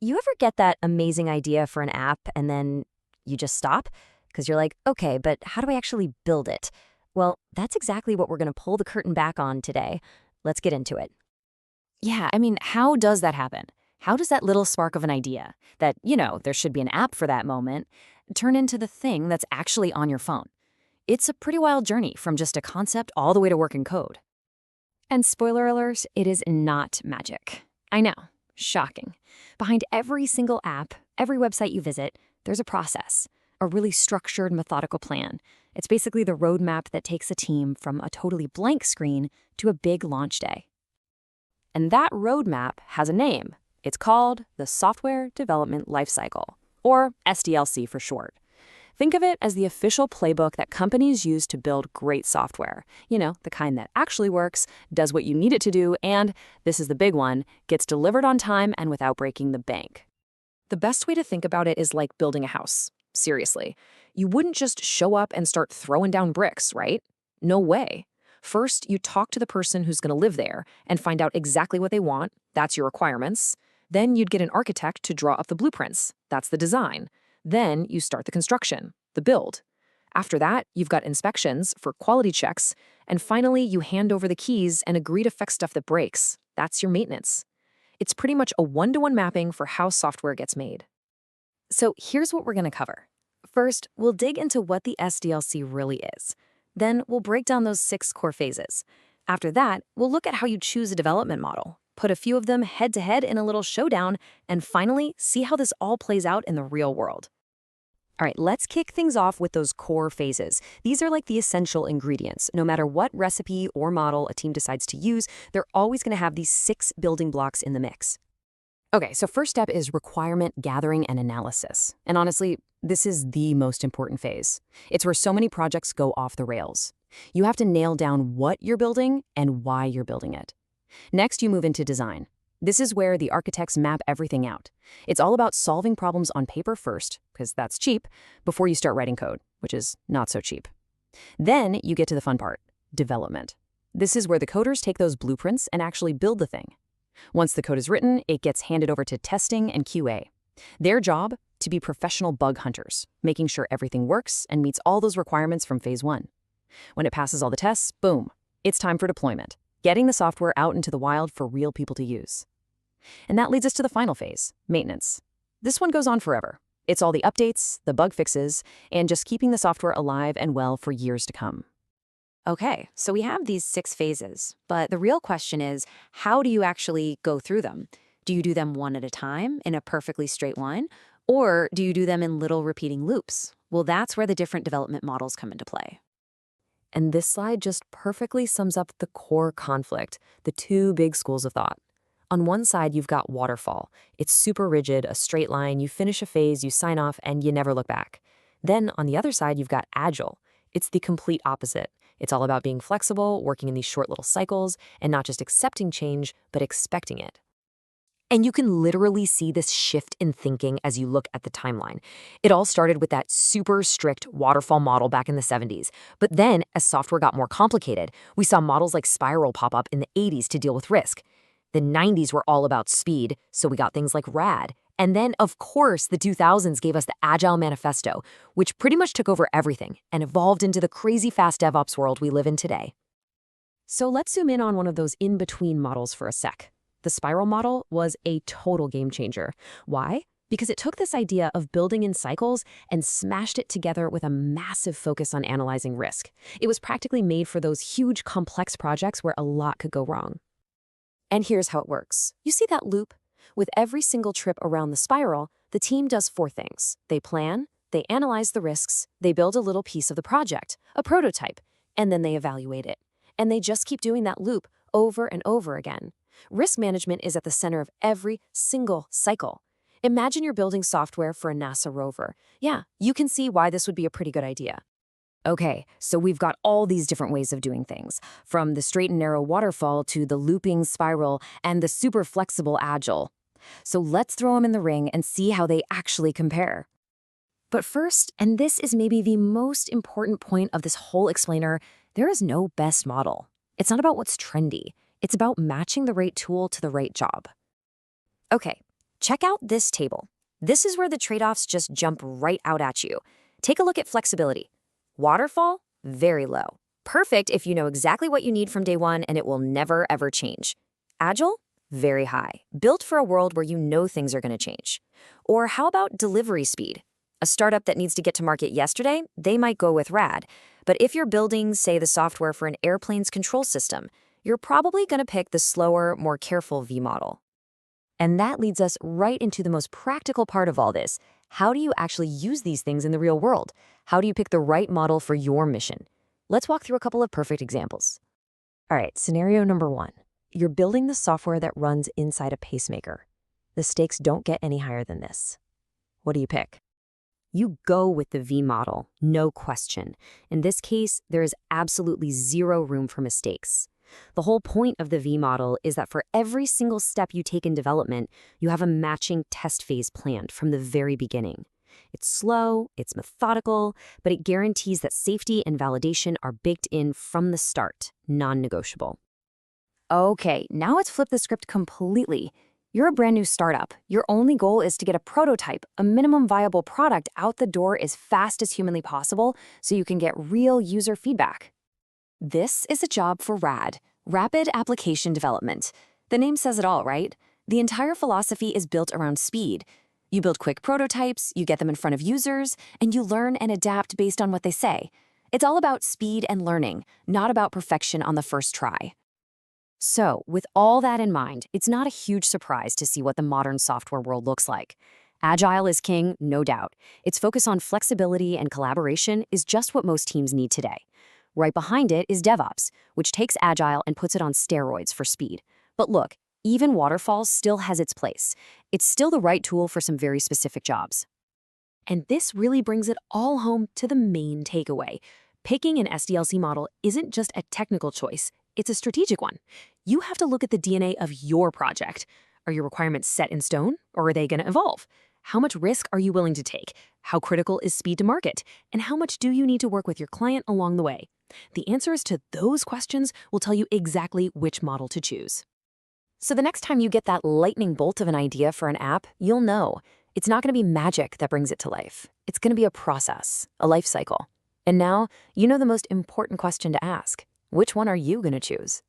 You ever get that amazing idea for an app and then you just stop? Because you're like, okay, but how do I actually build it? Well, that's exactly what we're going to pull the curtain back on today. Let's get into it. Yeah, how does that happen? How does that little spark of an idea that, there should be an app for that moment, turn into the thing that's actually on your phone? It's a pretty wild journey from just a concept all the way to working code. And spoiler alert, it is not magic. I know, shocking. Behind every single app, every website you visit, there's a process, a really structured, methodical plan. It's basically the roadmap that takes a team from a totally blank screen to a big launch day. And that roadmap has a name. It's called the Software Development Lifecycle, or SDLC for short. Think of it as the official playbook that companies use to build great software. The kind that actually works, does what you need it to do, and, this is the big one, gets delivered on time and without breaking the bank. The best way to think about it is like building a house. Seriously. You wouldn't just show up and start throwing down bricks, right? No way. First, you talk to the person who's going to live there and find out exactly what they want. That's your requirements. Then you'd get an architect to draw up the blueprints. That's the design. Then you start the construction, the build. After that, you've got inspections for quality checks. And finally, you hand over the keys and agree to fix stuff that breaks. That's your maintenance. It's pretty much a one-to-one mapping for how software gets made. So here's what we're going to cover. First, we'll dig into what the SDLC really is. Then we'll break down those 6 core phases. After that, we'll look at how you choose a development model, put a few of them head-to-head in a little showdown, and finally, see how this all plays out in the real world. All right, let's kick things off with those core phases. These are like the essential ingredients. No matter what recipe or model a team decides to use, they're always going to have these 6 building blocks in the mix. Okay, so first step is requirement gathering and analysis. And honestly, this is the most important phase. It's where so many projects go off the rails. You have to nail down what you're building and why you're building it. Next, you move into design. This is where the architects map everything out. It's all about solving problems on paper first, because that's cheap, before you start writing code, which is not so cheap. Then you get to the fun part, development. This is where the coders take those blueprints and actually build the thing. Once the code is written, it gets handed over to testing and QA. Their job, to be professional bug hunters, making sure everything works and meets all those requirements from phase 1. When it passes all the tests, boom, it's time for deployment, getting the software out into the wild for real people to use. And that leads us to the final phase, maintenance. This one goes on forever. It's all the updates, the bug fixes, and just keeping the software alive and well for years to come. Okay, so we have these 6 phases, but the real question is, how do you actually go through them? Do you do them one at a time in a perfectly straight line, or do you do them in little repeating loops? Well, that's where the different development models come into play. And this slide just perfectly sums up the core conflict, the 2 big schools of thought. On one side, you've got waterfall. It's super rigid, a straight line. You finish a phase, you sign off, and you never look back. Then on the other side, you've got agile. It's the complete opposite. It's all about being flexible, working in these short little cycles, and not just accepting change, but expecting it. And you can literally see this shift in thinking as you look at the timeline. It all started with that super strict waterfall model back in the 70s. But then, as software got more complicated, we saw models like Spiral pop up in the 80s to deal with risk. The 90s were all about speed, so we got things like RAD. And then, of course, the 2000s gave us the Agile Manifesto, which pretty much took over everything and evolved into the crazy fast DevOps world we live in today. So let's zoom in on one of those in-between models for a sec. The Spiral model was a total game changer. Why? Because it took this idea of building in cycles and smashed it together with a massive focus on analyzing risk. It was practically made for those huge, complex projects where a lot could go wrong. And here's how it works. You see that loop? With every single trip around the spiral, the team does 4 things. They plan, they analyze the risks, they build a little piece of the project, a prototype, and then they evaluate it. And they just keep doing that loop over and over again. Risk management is at the center of every single cycle. Imagine you're building software for a NASA rover. Yeah, you can see why this would be a pretty good idea. Okay, so we've got all these different ways of doing things, from the straight and narrow waterfall to the looping spiral and the super flexible agile. So let's throw them in the ring and see how they actually compare. But first, and this is maybe the most important point of this whole explainer, there is no best model. It's not about what's trendy. It's about matching the right tool to the right job. Okay, Check out this table. This is where the trade-offs just jump right out at you. Take a look at flexibility. Waterfall, very low. Perfect if you know exactly what you need from day one and it will never ever change. Agile, very high. Built for a world where you know things are going to change. Or how about delivery speed? A startup that needs to get to market yesterday, they might go with RAD. But if you're building, say, the software for an airplane's control system, you're probably going to pick the slower, more careful V model. And that leads us right into the most practical part of all this. How do you actually use these things in the real world? How do you pick the right model for your mission? Let's walk through a couple of perfect examples. All right, scenario number 1. You're building the software that runs inside a pacemaker. The stakes don't get any higher than this. What do you pick? You go with the V model, no question. In this case, there is absolutely zero room for mistakes. The whole point of the V model is that for every single step you take in development, you have a matching test phase planned from the very beginning. It's slow, it's methodical, but it guarantees that safety and validation are baked in from the start, non-negotiable. Okay, now let's flip the script completely. You're a brand new startup. Your only goal is to get a prototype, a minimum viable product out the door as fast as humanly possible so you can get real user feedback. This is a job for RAD, Rapid Application Development. The name says it all, right? The entire philosophy is built around speed. You build quick prototypes, you get them in front of users, and you learn and adapt based on what they say. It's all about speed and learning, not about perfection on the first try. So, with all that in mind, it's not a huge surprise to see what the modern software world looks like. Agile is king, no doubt. Its focus on flexibility and collaboration is just what most teams need today. Right behind it is DevOps, which takes Agile and puts it on steroids for speed. But look, even Waterfall still has its place. It's still the right tool for some very specific jobs. And this really brings it all home to the main takeaway. Picking an SDLC model isn't just a technical choice, it's a strategic one. You have to look at the DNA of your project. Are your requirements set in stone, or are they going to evolve? How much risk are you willing to take? How critical is speed to market? And how much do you need to work with your client along the way? The answers to those questions will tell you exactly which model to choose. So the next time you get that lightning bolt of an idea for an app, you'll know. It's not going to be magic that brings it to life. It's going to be a process, a life cycle. And now, you know the most important question to ask. Which one are you going to choose?